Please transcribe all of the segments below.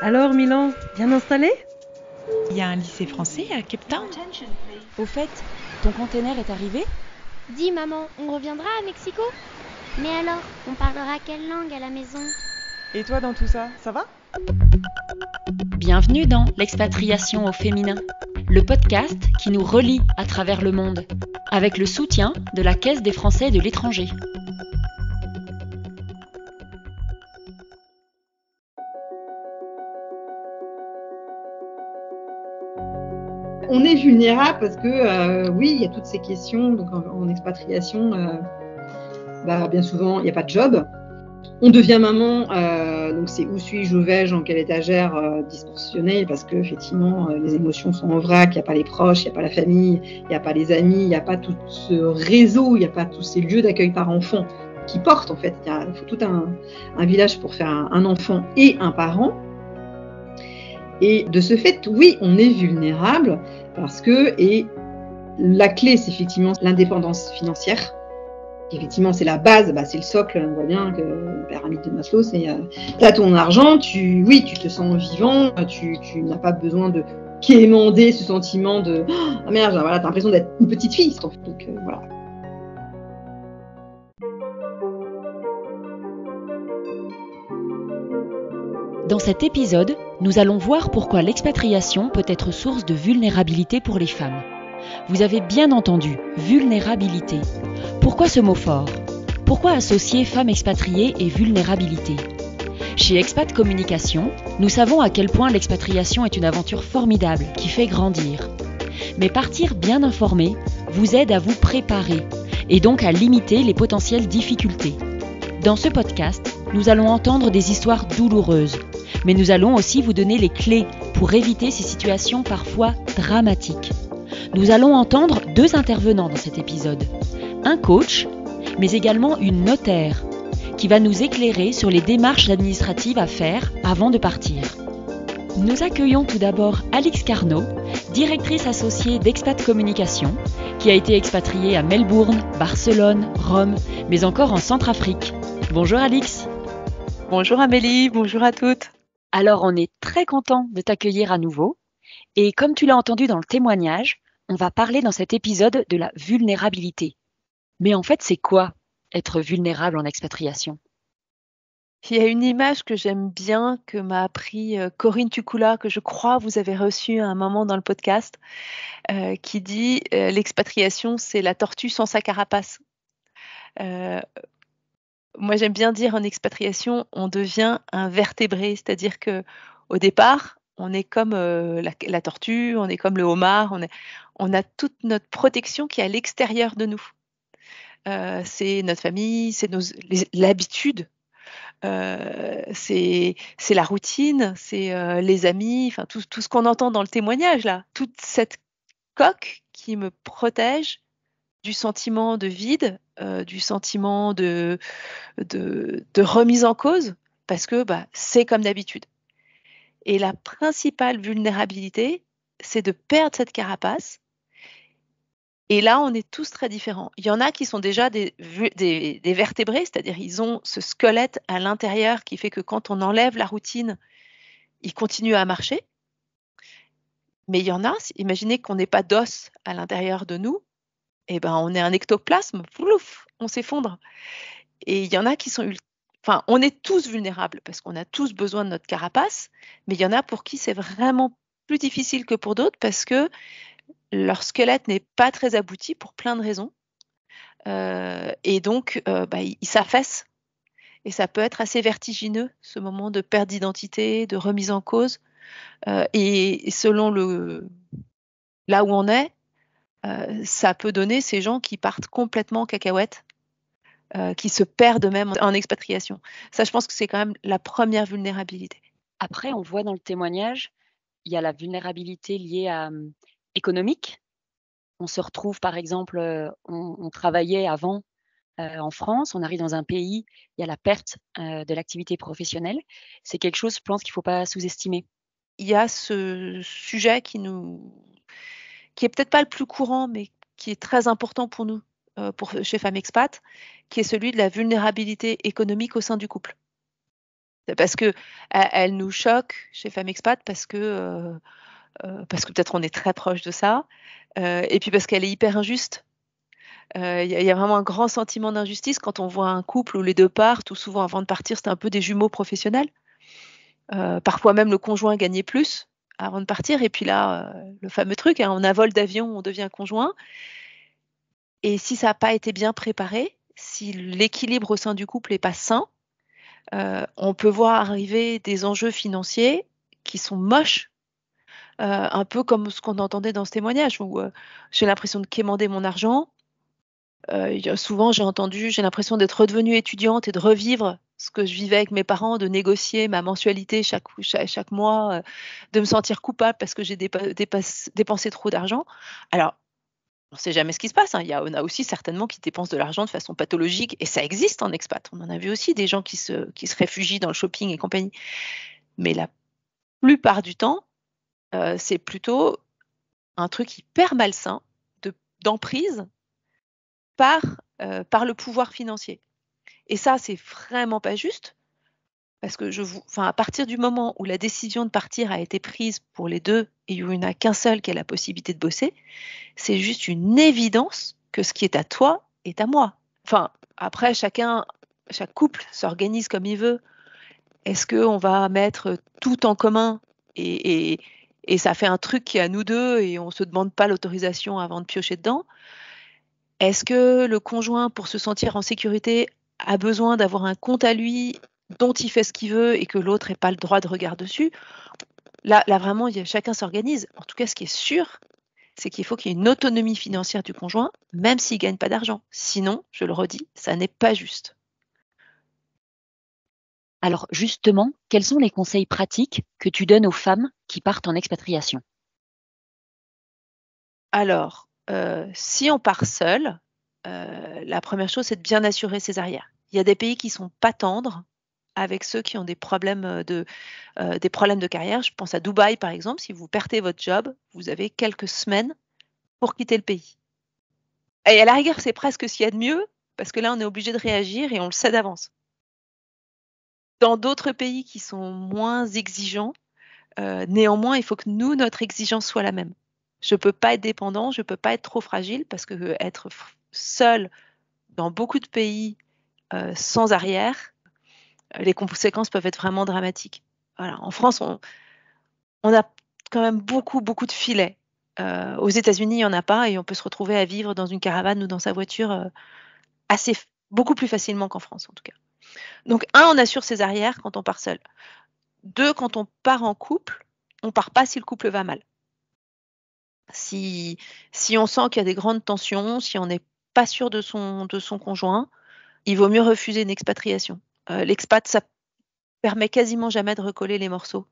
Alors Milan, bien installé? Il y a un lycée français à Cape Town. Au fait, ton container est arrivé? Dis maman, on reviendra à Mexico? Mais alors, on parlera quelle langue à la maison? Et toi dans tout ça, ça va? Bienvenue dans L'expatriation au féminin, le podcast qui nous relie à travers le monde, avec le soutien de la Caisse des Français de l'étranger. On est vulnérable parce que, oui, il y a toutes ces questions. Donc en expatriation, bien souvent, il n'y a pas de job. On devient maman, donc c'est où suis-je, où vais-je, en quelle étagère, disproportionnée, parce qu'effectivement, les émotions sont en vrac, il n'y a pas les proches, il n'y a pas la famille, il n'y a pas les amis, il n'y a pas tout ce réseau, il n'y a pas tous ces lieux d'accueil par enfant qui portent, en fait. Il faut tout un village pour faire un enfant et un parent. Et de ce fait, oui, on est vulnérable parce que, et la clé, c'est effectivement l'indépendance financière. Effectivement, c'est la base, c'est le socle. On voit bien que la pyramide de Maslow, c'est t'as ton argent, tu te sens vivant, tu n'as pas besoin de quémander ce sentiment de ah merde, voilà, t'as l'impression d'être une petite fille. Donc voilà. Dans cet épisode, nous allons voir pourquoi l'expatriation peut être source de vulnérabilité pour les femmes. Vous avez bien entendu, vulnérabilité. Pourquoi ce mot fort? Pourquoi associer femmes expatriées et vulnérabilité? Chez Expat Communication, nous savons à quel point l'expatriation est une aventure formidable qui fait grandir. Mais partir bien informé vous aide à vous préparer et donc à limiter les potentielles difficultés. Dans ce podcast, nous allons entendre des histoires douloureuses, mais nous allons aussi vous donner les clés pour éviter ces situations parfois dramatiques. Nous allons entendre deux intervenants dans cet épisode. Un coach, mais également une notaire, qui va nous éclairer sur les démarches administratives à faire avant de partir. Nous accueillons tout d'abord Alix Carnot, directrice associée d'Expat Communication, qui a été expatriée à Melbourne, Barcelone, Rome, mais encore en Centrafrique. Bonjour Alix. Bonjour Amélie, bonjour à toutes. Alors on est très content de t'accueillir à nouveau. Et comme tu l'as entendu dans le témoignage, on va parler dans cet épisode de la vulnérabilité. Mais en fait, c'est quoi être vulnérable en expatriation? Il y a une image que j'aime bien, que m'a appris Corinne Tucula, que je crois vous avez reçue à un moment dans le podcast, qui dit l'expatriation, c'est la tortue sans sa carapace. Moi, j'aime bien dire en expatriation, on devient un vertébré, c'est-à-dire que au départ, on est comme la tortue, on est comme le homard, on a toute notre protection qui est à l'extérieur de nous. C'est notre famille, c'est l'habitude, c'est la routine, c'est les amis, enfin tout ce qu'on entend dans le témoignage là, toute cette coque qui me protège du sentiment de vide, du sentiment de remise en cause, parce que c'est comme d'habitude. Et la principale vulnérabilité, c'est de perdre cette carapace. Et là, on est tous très différents. Il y en a qui sont déjà des vertébrés, c'est-à-dire ils ont ce squelette à l'intérieur qui fait que quand on enlève la routine, ils continuent à marcher. Mais il y en a, imaginez qu'on n'ait pas d'os à l'intérieur de nous, on est un ectoplasme, plouf, on s'effondre. Et il y en a qui sont on est tous vulnérables parce qu'on a tous besoin de notre carapace, mais il y en a pour qui c'est vraiment plus difficile que pour d'autres parce que leur squelette n'est pas très abouti pour plein de raisons. Et donc, ils s'affaissent. Et ça peut être assez vertigineux, ce moment de perte d'identité, de remise en cause. Et selon là où on est, ça peut donner ces gens qui partent complètement en cacahuète, qui se perdent même en expatriation. Ça, je pense que c'est quand même la première vulnérabilité. Après, on voit dans le témoignage, il y a la vulnérabilité liée à économique. On se retrouve, par exemple, on travaillait avant en France, on arrive dans un pays, il y a la perte de l'activité professionnelle. C'est quelque chose, je pense, qu'il ne faut pas sous-estimer. Il y a ce sujet qui est peut-être pas le plus courant, mais qui est très important pour nous, chez Femmes Expat, qui est celui de la vulnérabilité économique au sein du couple. Parce que elle nous choque chez Femmes Expat parce que peut-être on est très proche de ça, et puis parce qu'elle est hyper injuste. Il y a vraiment un grand sentiment d'injustice quand on voit un couple où les deux partent, ou souvent avant de partir, c'était un peu des jumeaux professionnels. Parfois même le conjoint gagnait plus avant de partir, et puis là, le fameux truc, on a vol d'avion, on devient conjoint. Et si ça n'a pas été bien préparé, si l'équilibre au sein du couple n'est pas sain, on peut voir arriver des enjeux financiers qui sont moches, un peu comme ce qu'on entendait dans ce témoignage, où j'ai l'impression de quémander mon argent. Souvent, j'ai l'impression d'être redevenue étudiante et de revivre ce que je vivais avec mes parents, de négocier ma mensualité chaque mois, de me sentir coupable parce que j'ai dépensé trop d'argent. Alors, on ne sait jamais ce qui se passe. On a aussi certainement qui dépensent de l'argent de façon pathologique, et ça existe en expat. On en a vu aussi des gens qui se réfugient dans le shopping et compagnie. Mais la plupart du temps, c'est plutôt un truc hyper malsain d'emprise par le pouvoir financier. Et ça, c'est vraiment pas juste, parce que à partir du moment où la décision de partir a été prise pour les deux et où il n'y en a qu'un seul qui a la possibilité de bosser, c'est juste une évidence que ce qui est à toi est à moi. Enfin, après, chaque couple s'organise comme il veut. Est-ce qu'on va mettre tout en commun et ça fait un truc qui est à nous deux et on ne se demande pas l'autorisation avant de piocher dedans? Est-ce que le conjoint, pour se sentir en sécurité, a besoin d'avoir un compte à lui dont il fait ce qu'il veut et que l'autre n'ait pas le droit de regard dessus? Là vraiment, chacun s'organise. En tout cas, ce qui est sûr, c'est qu'il faut qu'il y ait une autonomie financière du conjoint, même s'il ne gagne pas d'argent. Sinon, je le redis, ça n'est pas juste. Alors justement, quels sont les conseils pratiques que tu donnes aux femmes qui partent en expatriation? Alors, si on part seul, la première chose, c'est de bien assurer ses arrières. Il y a des pays qui ne sont pas tendres avec ceux qui ont des problèmes de carrière. Je pense à Dubaï, par exemple. Si vous perdez votre job, vous avez quelques semaines pour quitter le pays. Et à la rigueur, c'est presque ce qu'il y a de mieux, parce que là, on est obligé de réagir et on le sait d'avance. Dans d'autres pays qui sont moins exigeants, néanmoins, il faut que notre exigence soit la même. Je ne peux pas être dépendant, je ne peux pas être trop fragile, parce que être seul dans beaucoup de pays sans arrière, les conséquences peuvent être vraiment dramatiques. Voilà. En France, on a quand même beaucoup de filets. Aux États-Unis, il n'y en a pas, et on peut se retrouver à vivre dans une caravane ou dans sa voiture beaucoup plus facilement qu'en France, en tout cas. Donc, on assure ses arrières quand on part seul. 2, quand on part en couple, on ne part pas si le couple va mal. Si on sent qu'il y a des grandes tensions, si on n'est pas sûr de son conjoint, il vaut mieux refuser une expatriation. L'expat, ça permet quasiment jamais de recoller les morceaux.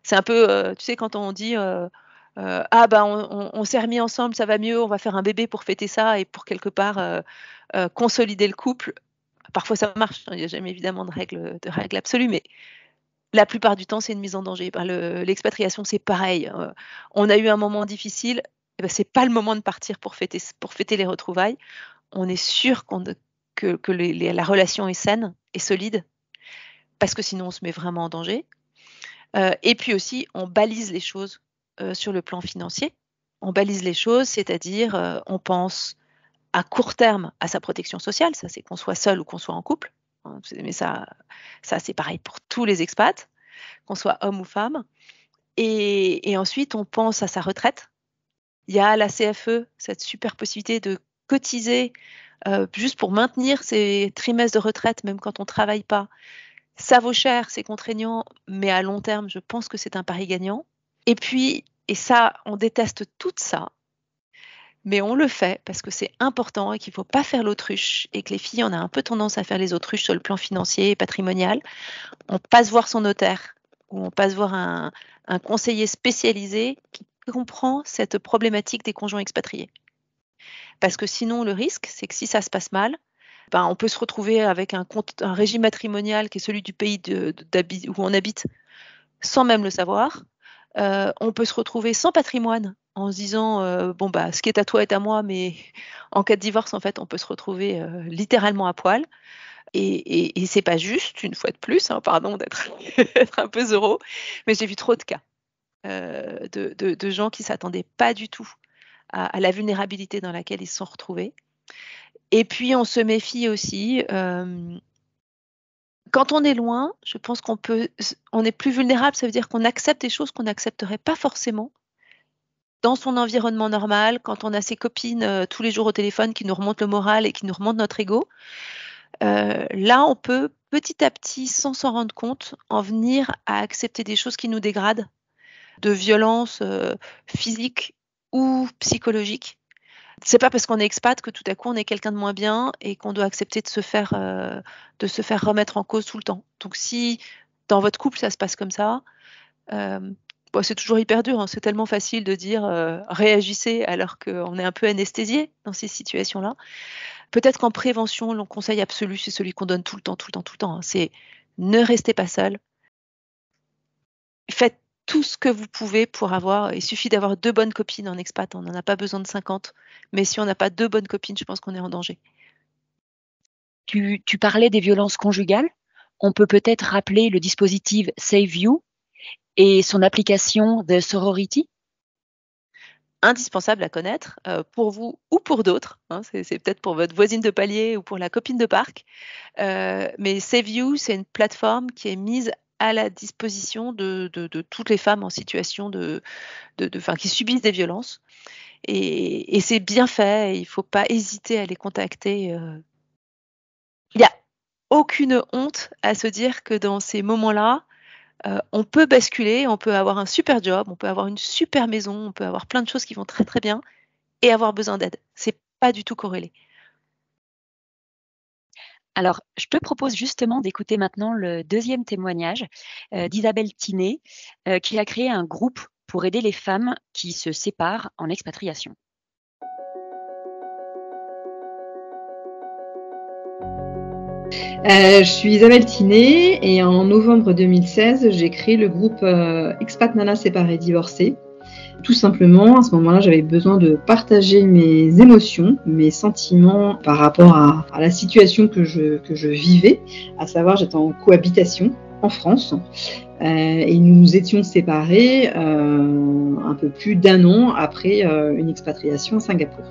C'est un peu, tu sais, quand on dit on s'est remis ensemble, ça va mieux, on va faire un bébé pour fêter ça et pour quelque part consolider le couple. Parfois ça marche, il n'y a jamais évidemment de règle absolue, mais la plupart du temps c'est une mise en danger. L'expatriation, c'est pareil. On a eu un moment difficile, c'est pas le moment de partir pour fêter les retrouvailles. On est sûr que la relation est saine et solide, parce que sinon on se met vraiment en danger. Et puis aussi, on balise les choses sur le plan financier. On balise les choses, c'est-à-dire on pense à court terme à sa protection sociale, ça c'est qu'on soit seul ou qu'on soit en couple, mais ça c'est pareil pour tous les expats, qu'on soit homme ou femme. Et ensuite, on pense à sa retraite. Il y a la CFE, cette super possibilité de cotiser juste pour maintenir ses trimestres de retraite, même quand on ne travaille pas. Ça vaut cher, c'est contraignant, mais à long terme, je pense que c'est un pari gagnant. Et puis, et ça, on déteste tout ça, mais on le fait parce que c'est important et qu'il ne faut pas faire l'autruche, et que les filles, on a un peu tendance à faire les autruches sur le plan financier et patrimonial. On passe voir son notaire ou on passe voir un conseiller spécialisé qui comprend cette problématique des conjoints expatriés. Parce que sinon, le risque, c'est que si ça se passe mal, on peut se retrouver avec un régime matrimonial qui est celui du pays où on habite sans même le savoir. On peut se retrouver sans patrimoine en se disant ce qui est à toi est à moi, mais en cas de divorce, en fait, on peut se retrouver littéralement à poil. Et c'est pas juste, une fois de plus, pardon d'être d'être un peu zéro, mais j'ai vu trop de cas de gens qui s'attendaient pas du tout à la vulnérabilité dans laquelle ils se sont retrouvés. Et puis on se méfie aussi, quand on est loin, je pense on est plus vulnérable, ça veut dire qu'on accepte des choses qu'on n'accepterait pas forcément dans son environnement normal, quand on a ses copines tous les jours au téléphone qui nous remontent le moral et qui nous remontent notre ego. Là, on peut petit à petit, sans s'en rendre compte, en venir à accepter des choses qui nous dégradent, de violences physiques ou psychologiques. C'est pas parce qu'on est expat que tout à coup on est quelqu'un de moins bien et qu'on doit accepter de se faire remettre en cause tout le temps. Donc si dans votre couple ça se passe comme ça, c'est toujours hyper dur. C'est tellement facile de dire réagissez alors qu'on est un peu anesthésié dans ces situations-là. Peut-être qu'en prévention, le conseil absolu, c'est celui qu'on donne tout le temps. C'est ne restez pas seul. Faites tout ce que vous pouvez pour il suffit d'avoir 2 bonnes copines en expat, on n'en a pas besoin de 50. Mais si on n'a pas 2 bonnes copines, je pense qu'on est en danger. Tu parlais des violences conjugales. On peut peut-être rappeler le dispositif Save You et son application The Sorority. Indispensable à connaître pour vous ou pour d'autres. C'est peut-être pour votre voisine de palier ou pour la copine de parc. Mais Save You, c'est une plateforme qui est mise à la disposition de toutes les femmes en situation qui subissent des violences. Et c'est bien fait. Il ne faut pas hésiter à les contacter. Il n'y a aucune honte à se dire que dans ces moments-là, on peut basculer, on peut avoir un super job, on peut avoir une super maison, on peut avoir plein de choses qui vont très très bien et avoir besoin d'aide. C'est pas du tout corrélé. Alors, je te propose justement d'écouter maintenant le deuxième témoignage d'Isabelle Tinet, qui a créé un groupe pour aider les femmes qui se séparent en expatriation. Je suis Isabelle Tinet et en novembre 2016, j'ai créé le groupe Expat Nana Séparées Divorcées. Tout simplement, à ce moment-là, j'avais besoin de partager mes émotions, mes sentiments par rapport à la situation que je vivais, à savoir j'étais en cohabitation en France et nous nous étions séparés un peu plus d'1 an après une expatriation à Singapour.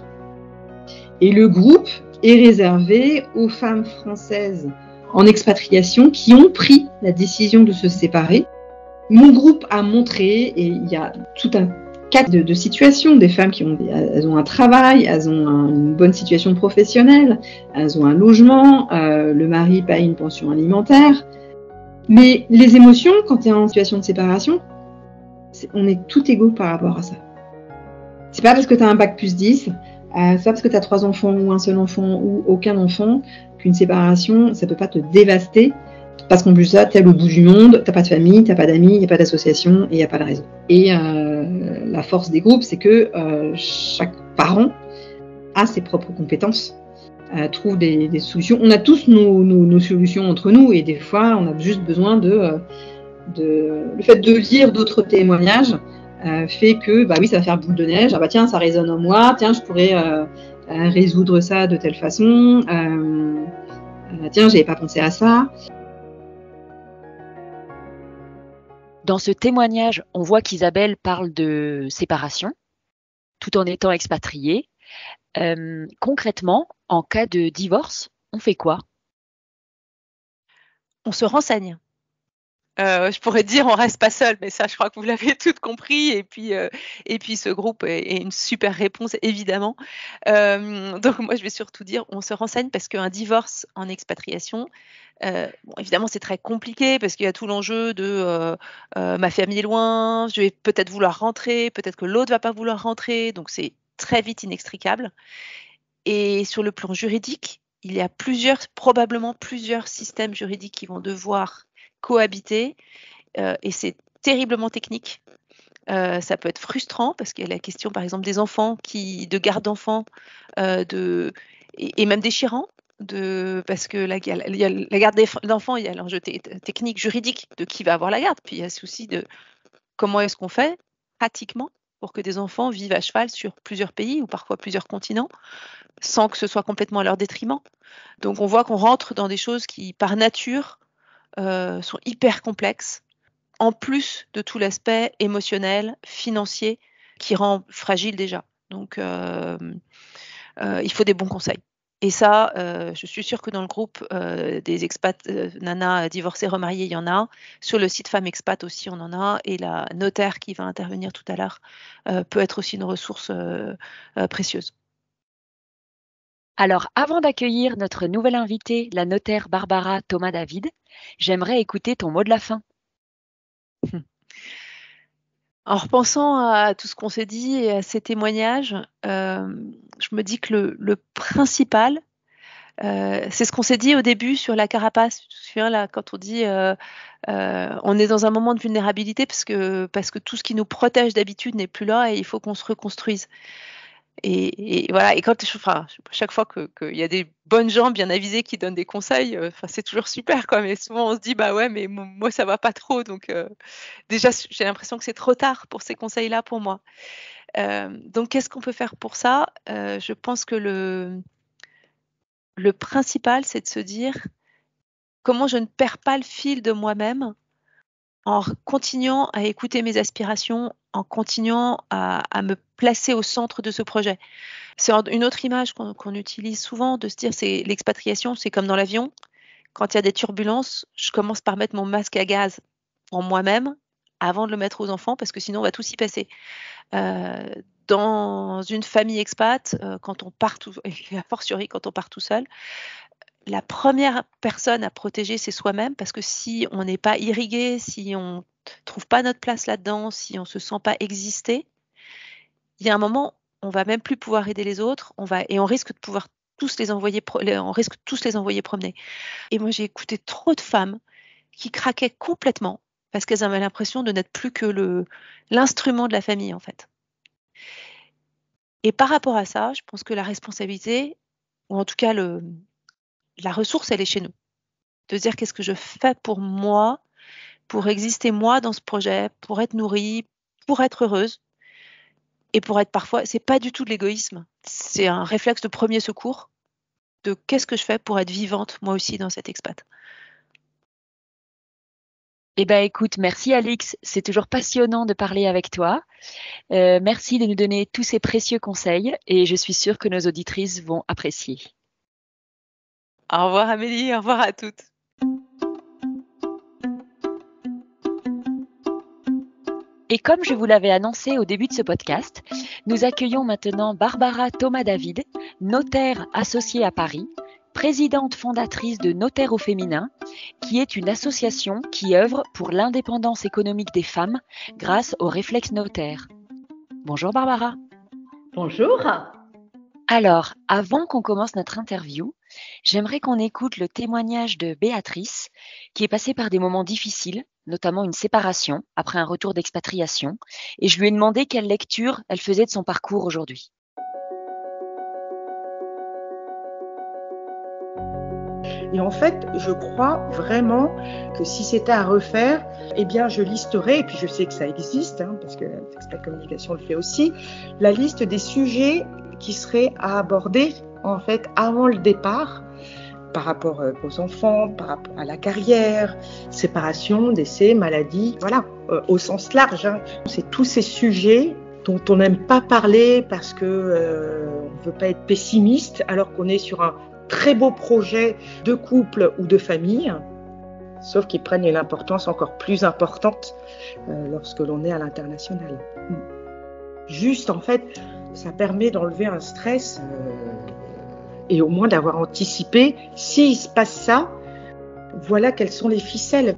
Et le groupe est réservé aux femmes françaises en expatriation qui ont pris la décision de se séparer. Mon groupe a montré, et il y a tout un cas de situations, des femmes elles ont un travail, elles ont une bonne situation professionnelle, elles ont un logement, le mari paye une pension alimentaire. Mais les émotions, quand tu es en situation de séparation, on est tout égaux par rapport à ça. C'est pas parce que tu as un bac plus 10, c'est pas parce que tu as 3 enfants ou un seul enfant ou aucun enfant qu'une séparation, ça peut pas te dévaster. Parce qu'en plus de ça, t'es à l'autre bout du monde, t'as pas de famille, t'as pas d'amis, il n'y a pas d'association et il n'y a pas de réseau. Et la force des groupes, c'est que chaque parent a ses propres compétences, trouve des solutions. On a tous nos solutions entre nous et des fois, on a juste besoin le fait de lire d'autres témoignages fait que, oui, ça va faire boule de neige. Ah bah tiens, ça résonne en moi. Tiens, je pourrais résoudre ça de telle façon. Tiens, j'avais pas pensé à ça. Dans ce témoignage, on voit qu'Isabelle parle de séparation, tout en étant expatriée. Concrètement, en cas de divorce, on fait quoi ? On se renseigne. Je pourrais dire on reste pas seul, mais ça, je crois que vous l'avez toutes compris. Et puis ce groupe est une super réponse, évidemment. Donc moi, je vais surtout dire on se renseigne parce qu'un divorce en expatriation, évidemment, c'est très compliqué parce qu'il y a tout l'enjeu de ma famille est loin, je vais peut-être vouloir rentrer, peut-être que l'autre va pas vouloir rentrer, donc c'est très vite inextricable. Et sur le plan juridique, il y a probablement plusieurs systèmes juridiques qui vont devoir cohabiter et c'est terriblement technique. Ça peut être frustrant parce qu'il y a la question, par exemple, des enfants, de garde d'enfants, et même déchirant, parce que la garde d'enfants, il y a l'enjeu technique, juridique de qui va avoir la garde, puis il y a le souci de comment est-ce qu'on fait pratiquement pour que des enfants vivent à cheval sur plusieurs pays ou parfois plusieurs continents, sans que ce soit complètement à leur détriment. Donc on voit qu'on rentre dans des choses qui, par nature, sont hyper complexes, en plus de tout l'aspect émotionnel, financier, qui rend fragile déjà. Donc il faut des bons conseils. Et ça, je suis sûre que dans le groupe des expats nanas divorcées, remariées, il y en a. Sur le site Femmes Expat aussi, on en a. Et la notaire qui va intervenir tout à l'heure peut être aussi une ressource précieuse. Alors, avant d'accueillir notre nouvelle invitée, la notaire Barbara Thomas-David, j'aimerais écouter ton mot de la fin. En repensant à tout ce qu'on s'est dit et à ces témoignages, je me dis que le principal, c'est ce qu'on s'est dit au début sur la carapace. Tu te souviens là, quand on dit on est dans un moment de vulnérabilité parce que tout ce qui nous protège d'habitude n'est plus là et il faut qu'on se reconstruise. Et voilà. Et chaque fois qu'il y a des bonnes gens bien avisés qui donnent des conseils, c'est toujours super, quoi. Mais souvent on se dit bah ouais, mais moi ça va pas trop. Donc déjà j'ai l'impression que c'est trop tard pour ces conseils-là pour moi. Donc qu'est-ce qu'on peut faire pour ça? Je pense que le principal, c'est de se dire comment je ne perds pas le fil de moi-même en continuant à écouter mes aspirations, en continuant à me placer au centre de ce projet. C'est une autre image qu'on utilise souvent, de se dire c'est l'expatriation, c'est comme dans l'avion. Quand il y a des turbulences, je commence par mettre mon masque à gaz en moi-même avant de le mettre aux enfants, parce que sinon on va tous y passer. Dans une famille expat, quand on part et a fortiori quand on part tout seul, la première personne à protéger, c'est soi-même, parce que si on n'est pas irrigué, si on ne trouve pas notre place là-dedans, si on ne se sent pas exister, il y a un moment, on ne va même plus pouvoir aider les autres, on risque de pouvoir tous les envoyer promener. Et moi, j'ai écouté trop de femmes qui craquaient complètement parce qu'elles avaient l'impression de n'être plus que l'instrument de la famille, en fait. Et par rapport à ça, je pense que la responsabilité, ou en tout cas la ressource, elle est chez nous. De se dire qu'est-ce que je fais pour moi, pour exister moi dans ce projet, pour être nourrie, pour être heureuse. Et pour être parfois, c'est pas du tout de l'égoïsme, c'est un réflexe de premier secours de qu'est-ce que je fais pour être vivante moi aussi dans cet expat. Eh bien, écoute, merci Alix, c'est toujours passionnant de parler avec toi. Merci de nous donner tous ces précieux conseils et je suis sûre que nos auditrices vont apprécier. Au revoir Amélie, au revoir à toutes. Et comme je vous l'avais annoncé au début de ce podcast, nous accueillons maintenant Barbara Thomas-David, notaire associée à Paris, présidente fondatrice de Notaire au féminin, qui est une association qui œuvre pour l'indépendance économique des femmes grâce au réflexe notaire. Bonjour Barbara. Bonjour. Alors, avant qu'on commence notre interview, j'aimerais qu'on écoute le témoignage de Béatrice, qui est passée par des moments difficiles, notamment une séparation après un retour d'expatriation, et je lui ai demandé quelle lecture elle faisait de son parcours aujourd'hui. Et en fait, je crois vraiment que si c'était à refaire, eh bien, je listerais, et puis je sais que ça existe, parce que Expat Communication le fait aussi, la liste des sujets qui seraient à aborder, en fait, avant le départ, par rapport aux enfants, par rapport à la carrière, séparation, décès, maladie, voilà, au sens large. C'est tous ces sujets dont on n'aime pas parler parce que on ne veut pas être pessimiste, alors qu'on est sur un très beau projet de couple ou de famille, sauf qu'ils prennent une importance encore plus importante lorsque l'on est à l'international. Juste, en fait, ça permet d'enlever un stress et au moins d'avoir anticipé, s'il se passe ça, voilà quelles sont les ficelles.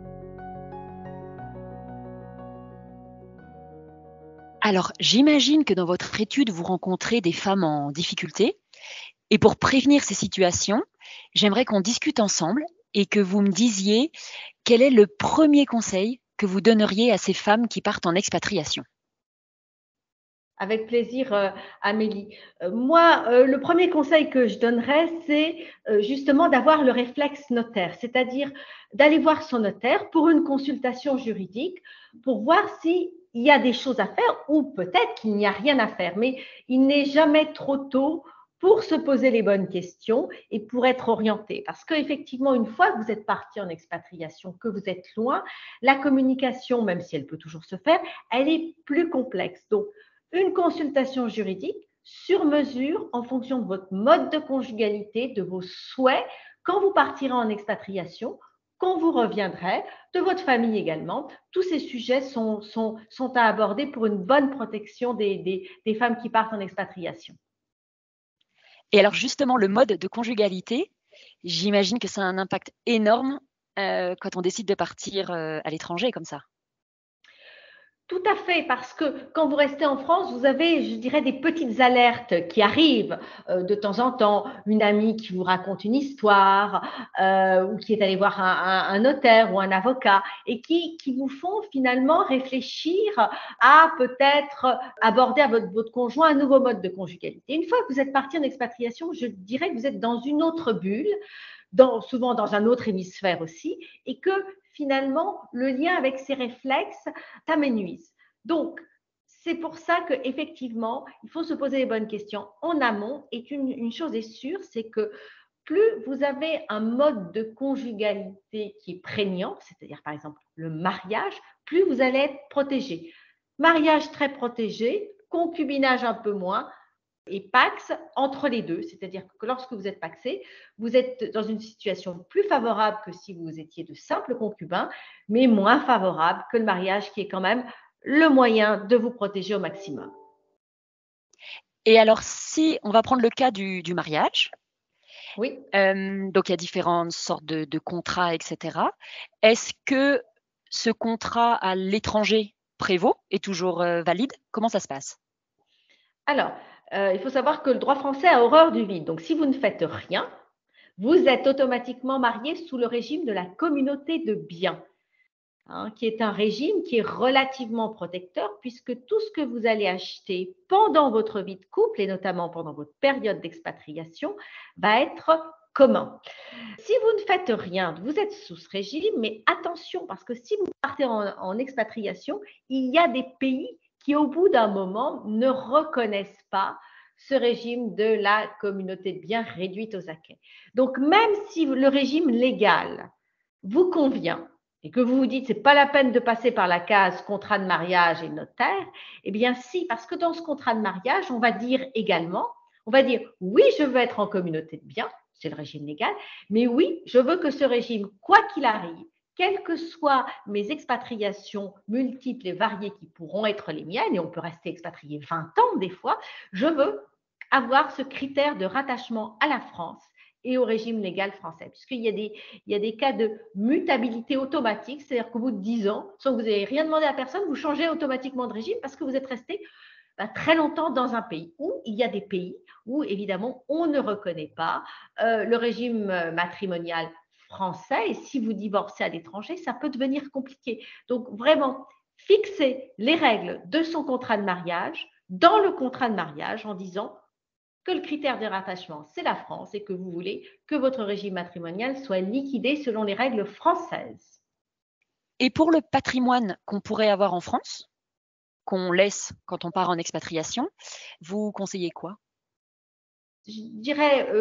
Alors, j'imagine que dans votre étude, vous rencontrez des femmes en difficulté. Et pour prévenir ces situations, j'aimerais qu'on discute ensemble et que vous me disiez quel est le premier conseil que vous donneriez à ces femmes qui partent en expatriation. Avec plaisir, Amélie. Moi, le premier conseil que je donnerais, c'est justement d'avoir le réflexe notaire, c'est-à-dire d'aller voir son notaire pour une consultation juridique, pour voir si il y a des choses à faire ou peut-être qu'il n'y a rien à faire. Mais il n'est jamais trop tôt pour se poser les bonnes questions et pour être orienté. Parce qu'effectivement, une fois que vous êtes parti en expatriation, que vous êtes loin, la communication, même si elle peut toujours se faire, elle est plus complexe. Donc, une consultation juridique sur mesure en fonction de votre mode de conjugalité, de vos souhaits, quand vous partirez en expatriation, quand vous reviendrez, de votre famille également. Tous ces sujets sont à aborder pour une bonne protection des femmes qui partent en expatriation. Et alors justement, le mode de conjugalité, j'imagine que ça a un impact énorme quand on décide de partir à l'étranger comme ça. Tout à fait, parce que quand vous restez en France, vous avez, je dirais, des petites alertes qui arrivent de temps en temps. Une amie qui vous raconte une histoire ou qui est allée voir un notaire ou un avocat et qui vous font finalement réfléchir à peut-être aborder à votre conjoint un nouveau mode de conjugalité. Une fois que vous êtes parti en expatriation, je dirais que vous êtes dans une autre bulle, souvent dans un autre hémisphère aussi, et que finalement, le lien avec ces réflexes t'amenuise. Donc, c'est pour ça qu'effectivement, il faut se poser les bonnes questions en amont. Et une chose est sûre, c'est que plus vous avez un mode de conjugalité qui est prégnant, c'est-à-dire par exemple le mariage, plus vous allez être protégé. Mariage très protégé, concubinage un peu moins, et Pax entre les deux, c'est-à-dire que lorsque vous êtes paxé, vous êtes dans une situation plus favorable que si vous étiez de simples concubins, mais moins favorable que le mariage qui est quand même le moyen de vous protéger au maximum. Et alors, si on va prendre le cas du mariage, oui. Donc il y a différentes sortes de contrats, etc. Est-ce que ce contrat à l'étranger prévaut, est toujours valide? Comment ça se passe? Alors, il faut savoir que le droit français a horreur du vide. Donc, si vous ne faites rien, vous êtes automatiquement marié sous le régime de la communauté de biens, qui est un régime qui est relativement protecteur puisque tout ce que vous allez acheter pendant votre vie de couple et notamment pendant votre période d'expatriation va être commun. Si vous ne faites rien, vous êtes sous ce régime, mais attention parce que si vous partez en expatriation, il y a des pays qui, au bout d'un moment, ne reconnaissent pas ce régime de la communauté de biens réduite aux acquêts. Donc, même si le régime légal vous convient et que vous vous dites c'est pas la peine de passer par la case contrat de mariage et notaire, eh bien si, parce que dans ce contrat de mariage, on va dire également, oui, je veux être en communauté de biens, c'est le régime légal, mais oui, je veux que ce régime, quoi qu'il arrive, quelles que soient mes expatriations multiples et variées qui pourront être les miennes, et on peut rester expatrié 20 ans des fois, je veux avoir ce critère de rattachement à la France et au régime légal français, puisqu'il y a des cas de mutabilité automatique, c'est-à-dire qu'au bout de 10 ans, sans que vous n'ayez rien demandé à personne, vous changez automatiquement de régime parce que vous êtes resté très longtemps dans un pays. Ou il y a des pays où, évidemment, on ne reconnaît pas le régime matrimonial français, et si vous divorcez à l'étranger, ça peut devenir compliqué. Donc, vraiment, fixer les règles de son contrat de mariage dans le contrat de mariage en disant que le critère de rattachement, c'est la France et que vous voulez que votre régime matrimonial soit liquidé selon les règles françaises. Et pour le patrimoine qu'on pourrait avoir en France, qu'on laisse quand on part en expatriation, vous conseillez quoi? Je dirais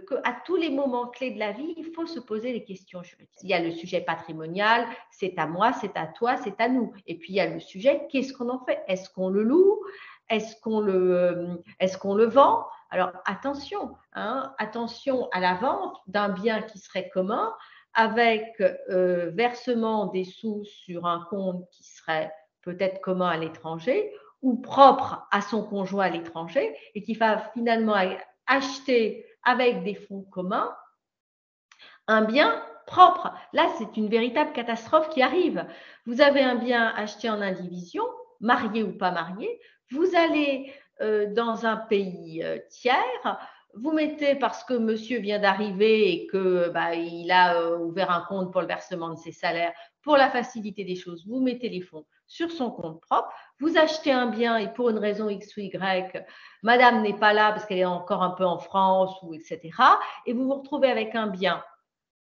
qu'à tous les moments clés de la vie, il faut se poser les questions juridiques. Il y a le sujet patrimonial, c'est à moi, c'est à toi, c'est à nous. Et puis il y a le sujet, qu'est-ce qu'on en fait? Est-ce qu'on le loue? Est-ce qu'on le vend? Alors attention, attention à la vente d'un bien qui serait commun avec versement des sous sur un compte qui serait peut-être commun à l'étranger ou propre à son conjoint à l'étranger et qui va finalement acheter avec des fonds communs un bien propre. Là, c'est une véritable catastrophe qui arrive. Vous avez un bien acheté en indivision, marié ou pas marié, vous allez dans un pays tiers, vous mettez, parce que monsieur vient d'arriver et que il a ouvert un compte pour le versement de ses salaires, pour la facilité des choses, vous mettez les fonds sur son compte propre, vous achetez un bien et pour une raison X ou Y, madame n'est pas là parce qu'elle est encore un peu en France, ou etc. Et vous vous retrouvez avec un bien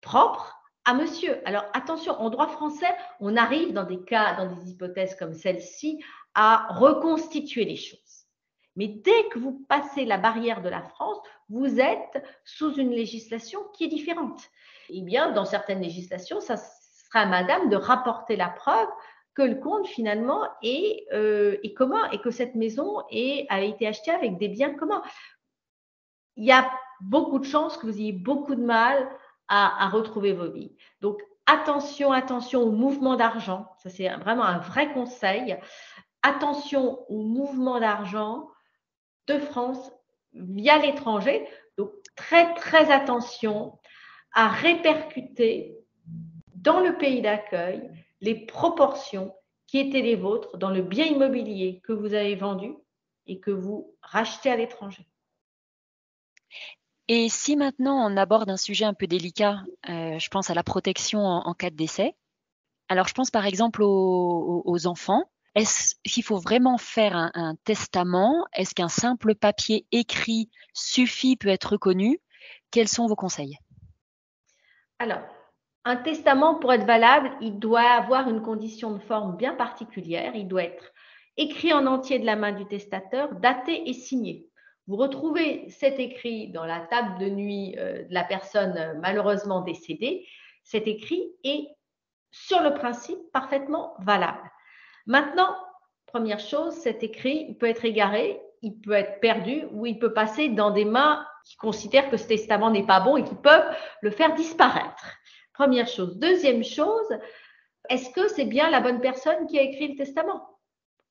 propre, à monsieur. Alors attention, en droit français, on arrive dans des cas, dans des hypothèses comme celle-ci, à reconstituer les choses. Mais dès que vous passez la barrière de la France, vous êtes sous une législation qui est différente. Eh bien, dans certaines législations, ça sera à madame de rapporter la preuve que le compte finalement est commun et que cette maison a été achetée avec des biens communs. Il y a beaucoup de chances que vous ayez beaucoup de mal à retrouver vos billes. Donc, attention au mouvement d'argent. Ça, c'est vraiment un vrai conseil. Attention au mouvement d'argent de France via l'étranger. Donc, très, très attention à répercuter dans le pays d'accueil les proportions qui étaient les vôtres dans le bien immobilier que vous avez vendu et que vous rachetez à l'étranger. Et si maintenant on aborde un sujet un peu délicat, je pense à la protection en cas de décès. Alors je pense par exemple aux enfants. Est-ce qu'il faut vraiment faire un testament? Est-ce qu'un simple papier écrit suffit, peut être reconnu? Quels sont vos conseils? Alors, un testament, pour être valable, il doit avoir une condition de forme bien particulière. Il doit être écrit en entier de la main du testateur, daté et signé. Vous retrouvez cet écrit dans la table de nuit de la personne malheureusement décédée. Cet écrit est, sur le principe, parfaitement valable. Maintenant, première chose, cet écrit, il peut être égaré, il peut être perdu ou il peut passer dans des mains qui considèrent que ce testament n'est pas bon et qui peuvent le faire disparaître. Première chose. Deuxième chose, est-ce que c'est bien la bonne personne qui a écrit le testament?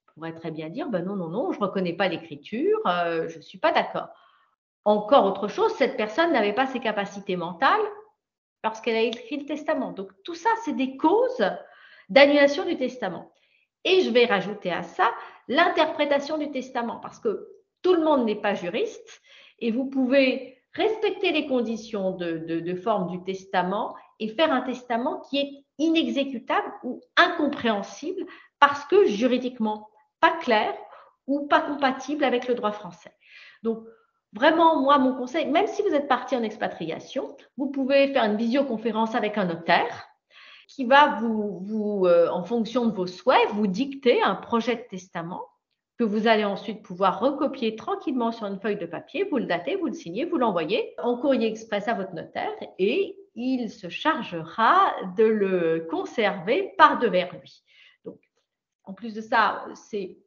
On pourrait très bien dire, non, je ne reconnais pas l'écriture, je ne suis pas d'accord. Encore autre chose, cette personne n'avait pas ses capacités mentales lorsqu'elle a écrit le testament. Donc, tout ça, c'est des causes d'annulation du testament. Et je vais rajouter à ça l'interprétation du testament, parce que tout le monde n'est pas juriste et vous pouvez respecter les conditions de forme du testament et faire un testament qui est inexécutable ou incompréhensible parce que juridiquement pas clair ou pas compatible avec le droit français. Donc, vraiment, moi, mon conseil, même si vous êtes parti en expatriation, vous pouvez faire une visioconférence avec un notaire qui va en fonction de vos souhaits, vous dicter un projet de testament que vous allez ensuite pouvoir recopier tranquillement sur une feuille de papier, vous le datez, vous le signez, vous l'envoyez en courrier express à votre notaire et il se chargera de le conserver par devers lui. Donc, en plus de ça, c'est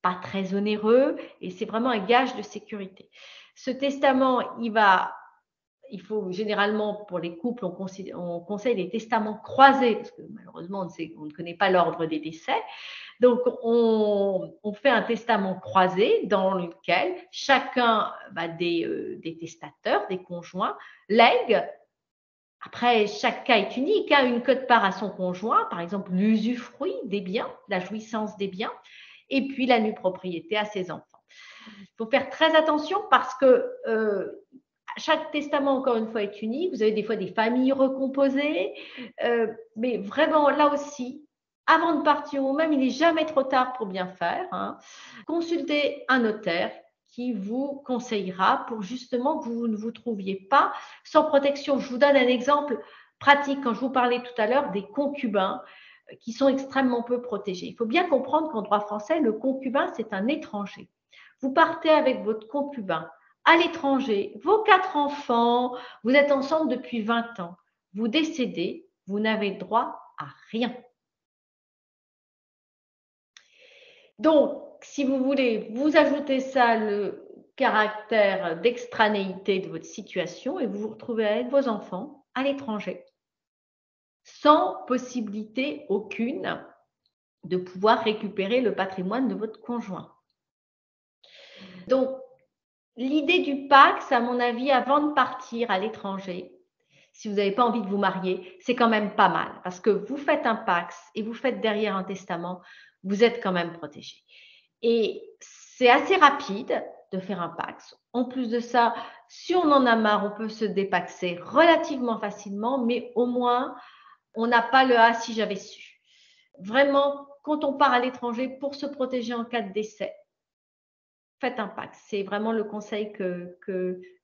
pas très onéreux et c'est vraiment un gage de sécurité. Ce testament, il faut généralement, pour les couples, on conseille les testaments croisés, parce que malheureusement, on ne connaît pas l'ordre des décès. Donc, on fait un testament croisé dans lequel chacun des testateurs, des conjoints, lègue. Après, chaque cas est unique, une quote-part à son conjoint, par exemple l'usufruit des biens, la jouissance des biens, et puis la nue propriété à ses enfants. Il faut faire très attention parce que chaque testament, encore une fois, est unique. Vous avez des fois des familles recomposées, mais vraiment, là aussi, avant de partir ou même, il n'est jamais trop tard pour bien faire. Consultez un notaire qui vous conseillera pour justement que vous ne vous trouviez pas sans protection. Je vous donne un exemple pratique. Quand je vous parlais tout à l'heure des concubins qui sont extrêmement peu protégés. Il faut bien comprendre qu'en droit français, le concubin, c'est un étranger. Vous partez avec votre concubin à l'étranger, vos 4 enfants, vous êtes ensemble depuis 20 ans, vous décédez, vous n'avez droit à rien. Donc, si vous voulez, vous ajoutez ça le caractère d'extranéité de votre situation et vous vous retrouvez avec vos enfants à l'étranger, sans possibilité aucune de pouvoir récupérer le patrimoine de votre conjoint. Donc, l'idée du Pacs, à mon avis, avant de partir à l'étranger, si vous n'avez pas envie de vous marier, c'est quand même pas mal parce que vous faites un Pacs et vous faites derrière un testament, vous êtes quand même protégé. Et c'est assez rapide de faire un Pacs. En plus de ça, si on en a marre, on peut se dépaxer relativement facilement, mais au moins, on n'a pas le « ah, si j'avais su ». Vraiment, quand on part à l'étranger pour se protéger en cas de décès, faites un Pacs. C'est vraiment le conseil que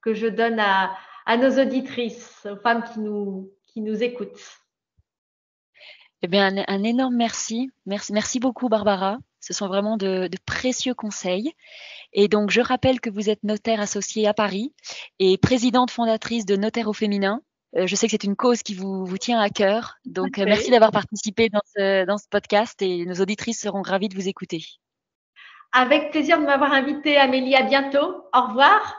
je donne à nos auditrices, aux femmes qui nous écoutent. Eh bien, un énorme merci. Merci beaucoup, Barbara. Ce sont vraiment de précieux conseils. Et donc, je rappelle que vous êtes notaire associée à Paris et présidente fondatrice de Notaire au féminin. Je sais que c'est une cause qui vous tient à cœur. Donc, merci d'avoir participé dans ce podcast et nos auditrices seront ravies de vous écouter. Avec plaisir de m'avoir invitée, Amélie. À bientôt. Au revoir.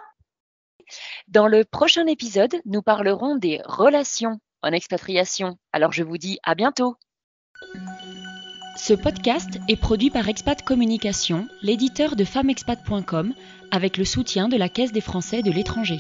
Dans le prochain épisode, nous parlerons des relations en expatriation. Alors, je vous dis à bientôt. Ce podcast est produit par Expat Communication, l'éditeur de femmexpat.com, avec le soutien de la Caisse des Français de l'étranger.